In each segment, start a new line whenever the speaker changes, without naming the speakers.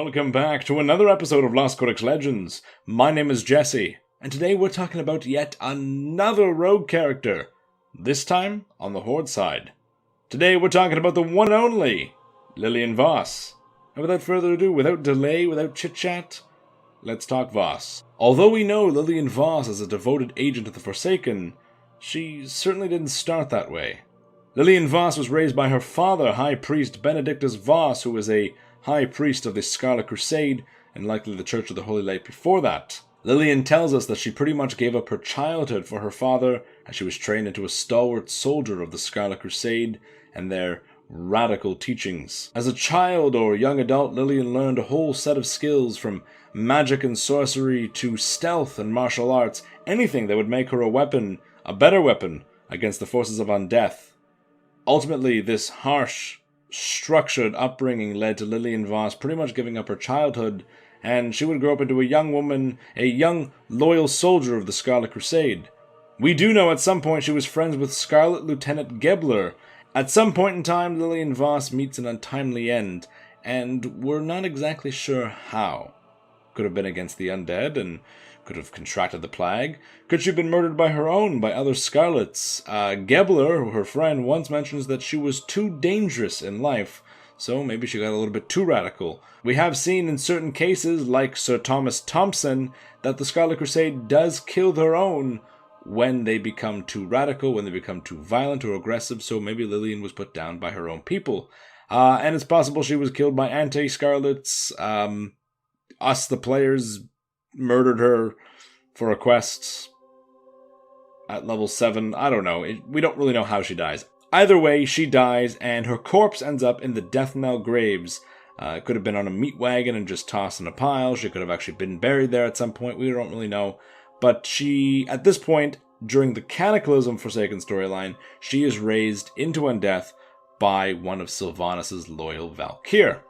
Welcome back to another episode of Lost Codex Legends. My name is Jesse, and today we're talking about yet another rogue character, this time on the Horde side. Today we're talking about the one and only Lillian Voss. And without further ado, without delay, without chit-chat, let's talk Voss. Although we know Lillian Voss is a devoted agent of the Forsaken, she certainly didn't start that way. Lillian Voss was raised by her father, High Priest Benedictus Voss, who was a High Priest of the Scarlet Crusade, and likely the Church of the Holy Light before that. Lillian tells us that she pretty much gave up her childhood for her father, as she was trained into a stalwart soldier of the Scarlet Crusade and their radical teachings. As a child or young adult, Lillian learned a whole set of skills from magic and sorcery to stealth and martial arts, anything that would make her a better weapon, against the forces of undeath. Ultimately, this harsh, structured upbringing led to Lillian Voss pretty much giving up her childhood, and she would grow up into a young woman, a young, loyal soldier of the Scarlet Crusade. We do know at some point she was friends with Scarlet Lieutenant Gebler. At some point in time, Lillian Voss meets an untimely end, and we're not exactly sure how. Could have been against the undead, and could have contracted the plague. Could she have been murdered by other Scarlets? Gebler, her friend, once mentions that she was too dangerous in life, so maybe she got a little bit too radical. We have seen in certain cases, like Sir Thomas Thompson, that the Scarlet Crusade does kill their own when they become too radical, when they become too violent or aggressive, so maybe Lillian was put down by her own people. And it's possible she was killed by anti-Scarlets. Us, the players, murdered her for a quest at level 7. I don't know. We don't really know how she dies. Either way, she dies, and her corpse ends up in the Death Knell graves. It could have been on a meat wagon and just tossed in a pile. She could have actually been buried there at some point. We don't really know. But she, at this point, during the Cataclysm Forsaken storyline, she is raised into undeath by one of Sylvanas' loyal Valkyr.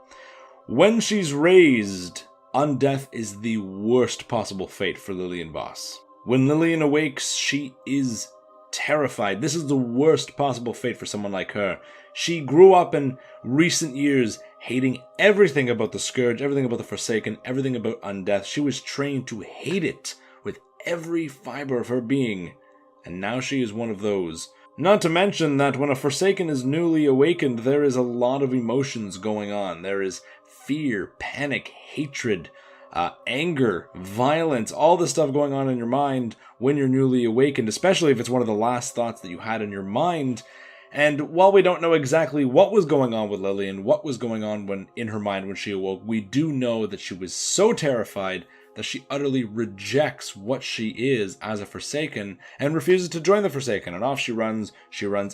When she's raised, undeath is the worst possible fate for Lillian Voss. When Lillian awakes, she is terrified. This is the worst possible fate for someone like her. She grew up in recent years hating everything about the Scourge, everything about the Forsaken, everything about undeath. She was trained to hate it with every fiber of her being, and now she is one of those. Not to mention that when a Forsaken is newly awakened, there is a lot of emotions going on. There is fear, panic, hatred, anger, violence, all this stuff going on in your mind when you're newly awakened, especially if it's one of the last thoughts that you had in your mind. And while we don't know exactly what was going on with Lillian, what was going on in her mind when she awoke, we do know that she was so terrified that she utterly rejects what she is as a Forsaken and refuses to join the Forsaken. And off she runs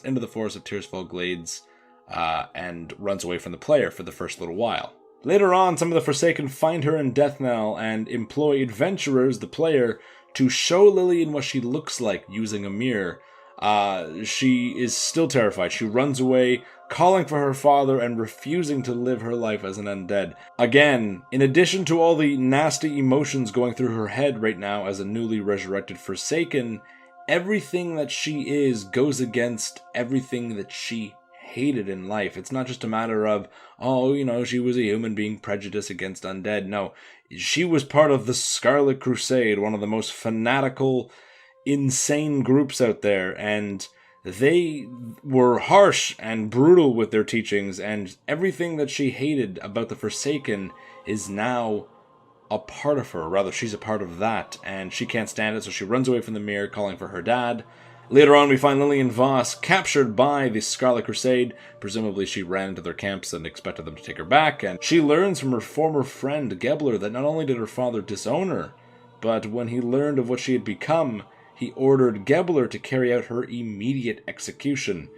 into the Forest of Tearsfall Glades and runs away from the player for the first little while. Later on, some of the Forsaken find her in Death Knell and employ adventurers, the player, to show Lillian what she looks like using a mirror. She is still terrified. She runs away, calling for her father and refusing to live her life as an undead. Again, in addition to all the nasty emotions going through her head right now as a newly resurrected Forsaken, everything that she is goes against everything that she hated in life. It's not just a matter of, she was a human being prejudiced against undead. No, she was part of the Scarlet Crusade, one of the most fanatical, insane groups out there, and they were harsh and brutal with their teachings, and everything that she hated about the Forsaken is now a part of her. Rather, she's a part of that, and she can't stand it, so she runs away from the mirror, calling for her dad. Later on, we find Lillian Voss captured by the Scarlet Crusade. Presumably, she ran into their camps and expected them to take her back, and she learns from her former friend, Gebler, that not only did her father disown her, but when he learned of what she had become, he ordered Gebler to carry out her immediate execution.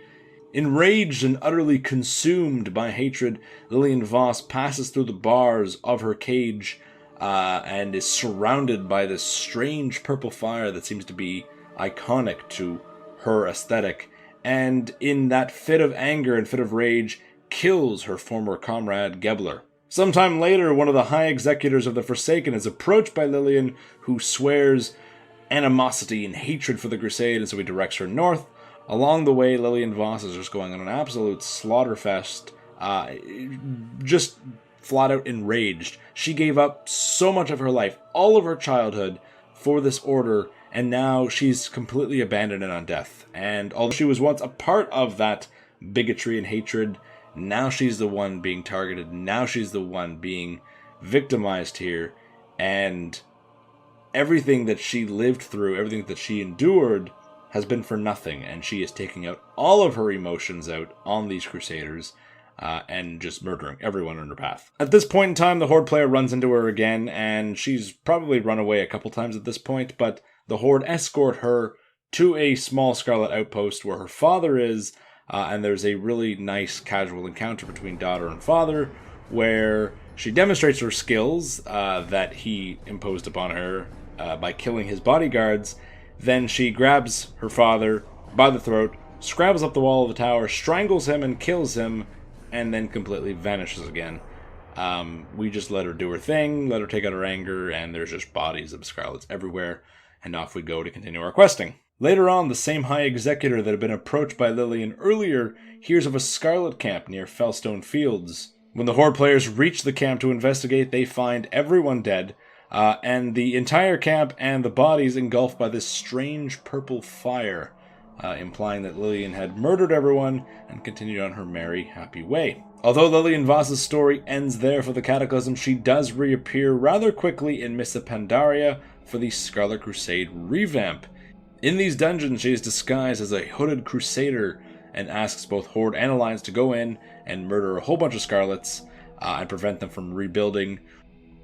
Enraged and utterly consumed by hatred, Lillian Voss passes through the bars of her cage and is surrounded by this strange purple fire that seems to be iconic to her aesthetic, and in that fit of anger and fit of rage, kills her former comrade Gebler. Sometime later, one of the high executors of the Forsaken is approached by Lillian, who swears animosity and hatred for the Crusade, and so he directs her north. Along the way, Lillian Voss is just going on an absolute slaughterfest, just flat out enraged. She gave up so much of her life, all of her childhood, for this order, and now she's completely abandoned it on death. And although she was once a part of that bigotry and hatred, now she's the one being targeted. Now she's the one being victimized here. And everything that she lived through, everything that she endured, has been for nothing. And she is taking out all of her emotions out on these Crusaders. And just murdering everyone in her path. At this point in time, the Horde player runs into her again, and she's probably run away a couple times at this point, but the Horde escort her to a small Scarlet outpost where her father is, and there's a really nice casual encounter between daughter and father, where she demonstrates her skills that he imposed upon her by killing his bodyguards. Then she grabs her father by the throat, scrambles up the wall of the tower, strangles him and kills him, and then completely vanishes again. We just let her do her thing, let her take out her anger, and there's just bodies of Scarlets everywhere, and off we go to continue our questing. Later on, the same High Executor that had been approached by Lillian earlier hears of a Scarlet camp near Fellstone Fields. When the Horde players reach the camp to investigate, they find everyone dead, and the entire camp and the bodies engulfed by this strange purple fire, implying that Lillian had murdered everyone and continued on her merry, happy way. Although Lillian Voss's story ends there for the Cataclysm, she does reappear rather quickly in Missa Pandaria for the Scarlet Crusade revamp. In these dungeons, she is disguised as a hooded crusader and asks both Horde and Alliance to go in and murder a whole bunch of Scarlets and prevent them from rebuilding.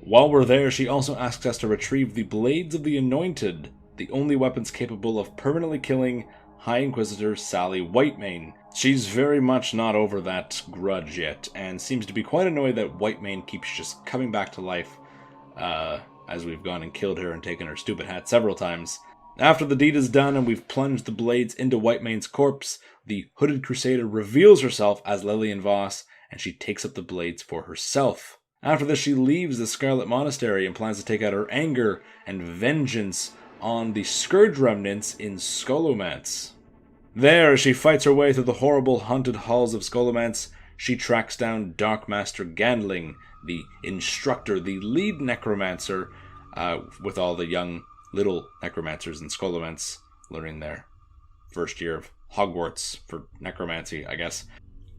While we're there, she also asks us to retrieve the Blades of the Anointed, the only weapons capable of permanently killing High Inquisitor Sally Whitemane. She's very much not over that grudge yet, and seems to be quite annoyed that Whitemane keeps just coming back to life, as we've gone and killed her and taken her stupid hat several times. After the deed is done and we've plunged the blades into Whitemane's corpse, the Hooded Crusader reveals herself as Lillian Voss, and she takes up the blades for herself. After this, she leaves the Scarlet Monastery and plans to take out her anger and vengeance on the Scourge remnants in Scholomance. There, as she fights her way through the horrible haunted halls of Scholomance, she tracks down Dark Master Gandling, the instructor, the lead necromancer, with all the young little necromancers in Scholomance learning their first year of Hogwarts for necromancy, I guess.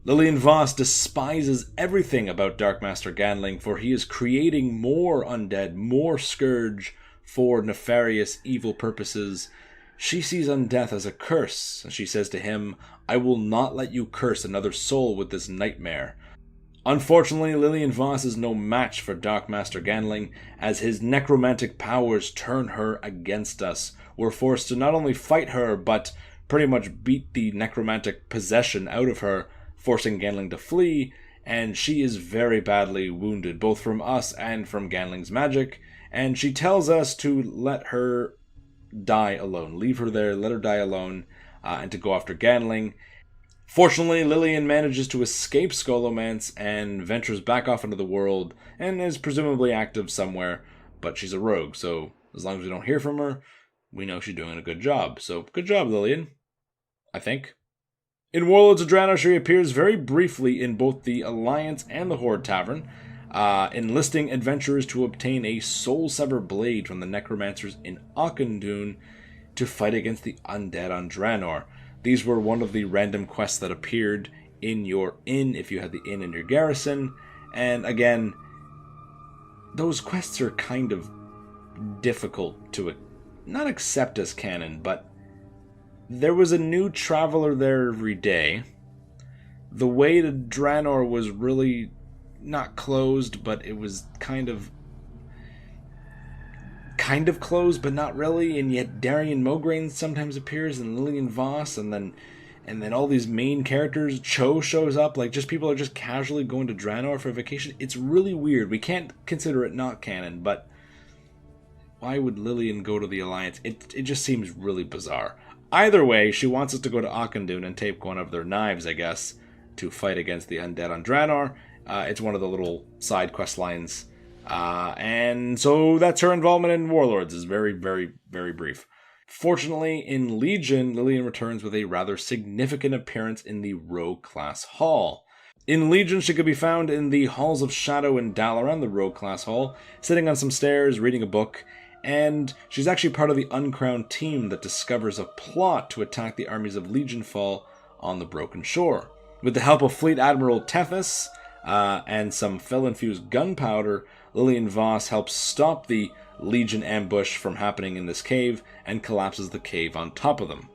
Lillian Voss despises everything about Dark Master Gandling, for he is creating more undead, more Scourge, for nefarious, evil purposes. She sees undeath as a curse, and she says to him, "I will not let you curse another soul with this nightmare." Unfortunately, Lillian Voss is no match for Dark Master Gandling, as his necromantic powers turn her against us. We're forced to not only fight her, but pretty much beat the necromantic possession out of her, forcing Gandling to flee, and she is very badly wounded, both from us and from Gandling's magic, and she tells us to let her die alone. Leave her there, let her die alone, and to go after Gandling. Fortunately, Lillian manages to escape Scholomance and ventures back off into the world, and is presumably active somewhere, but she's a rogue, so as long as we don't hear from her, we know she's doing a good job. So, good job, Lillian. I think. In Warlords of Draenor, she appears very briefly in both the Alliance and the Horde Tavern, enlisting adventurers to obtain a Soul Sever blade from the necromancers in Auchindoun to fight against the undead on Draenor. These were one of the random quests that appeared in your inn, if you had the inn in your garrison, and again, those quests are kind of difficult to not accept as canon, but there was a new traveler there every day. The way to Draenor was really not closed, but it was kind of closed, but not really. And yet Darian Mograine sometimes appears, and Lillian Voss, and then all these main characters. Cho shows up. Like, just people are just casually going to Draenor for vacation. It's really weird. We can't consider it not canon, but why would Lillian go to the Alliance? It just seems really bizarre. Either way, she wants us to go to Auchindoun and take one of their knives, I guess, to fight against the undead on Draenor. It's one of the little side quest lines. And so that's her involvement in Warlords, is very, very, very brief. Fortunately, in Legion, Lillian returns with a rather significant appearance in the Rogue class hall. In Legion, she could be found in the Halls of Shadow in Dalaran, the Rogue class hall, sitting on some stairs, reading a book, and she's actually part of the Uncrowned team that discovers a plot to attack the armies of Legionfall on the Broken Shore. With the help of Fleet Admiral Tethys and some fel-infused gunpowder, Lillian Voss helps stop the Legion ambush from happening in this cave and collapses the cave on top of them.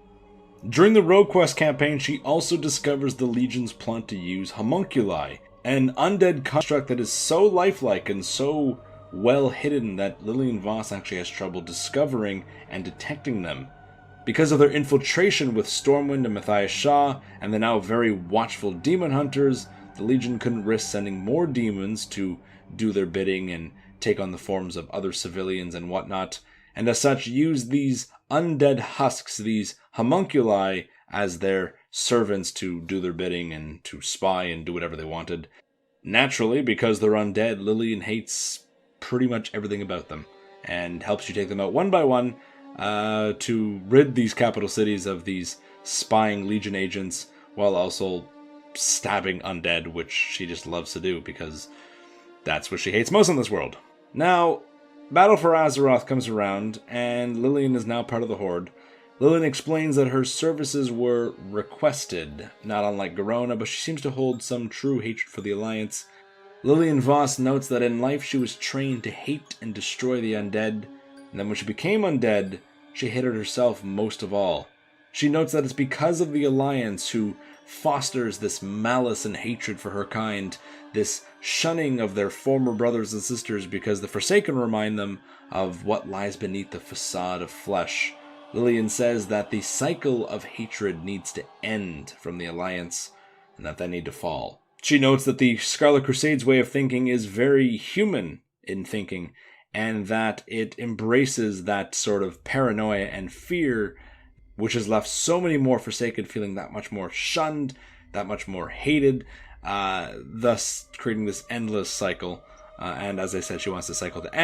During the Rogue Quest campaign, she also discovers the Legion's plot to use homunculi, an undead construct that is so lifelike and so well hidden that Lillian Voss actually has trouble discovering and detecting them. Because of their infiltration with Stormwind and Matthias Shaw, and the now very watchful demon hunters, the Legion couldn't risk sending more demons to do their bidding and take on the forms of other civilians and whatnot, and as such used these undead husks, these homunculi, as their servants to do their bidding and to spy and do whatever they wanted. Naturally, because they're undead, Lillian hates pretty much everything about them, and helps you take them out one by one to rid these capital cities of these spying Legion agents, while also stabbing undead, which she just loves to do, because that's what she hates most in this world. Now, Battle for Azeroth comes around, and Lillian is now part of the Horde. Lillian explains that her services were requested, not unlike Garona, but she seems to hold some true hatred for the Alliance. Lillian Voss notes that in life she was trained to hate and destroy the undead, and then when she became undead, she hated herself most of all. She notes that it's because of the Alliance who fosters this malice and hatred for her kind, this shunning of their former brothers and sisters because the Forsaken remind them of what lies beneath the facade of flesh. Lillian says that the cycle of hatred needs to end from the Alliance, and that they need to fall. She notes that the Scarlet Crusade's way of thinking is very human in thinking, and that it embraces that sort of paranoia and fear, which has left so many more Forsaken feeling that much more shunned, that much more hated, thus creating this endless cycle. And as I said, she wants the cycle to end.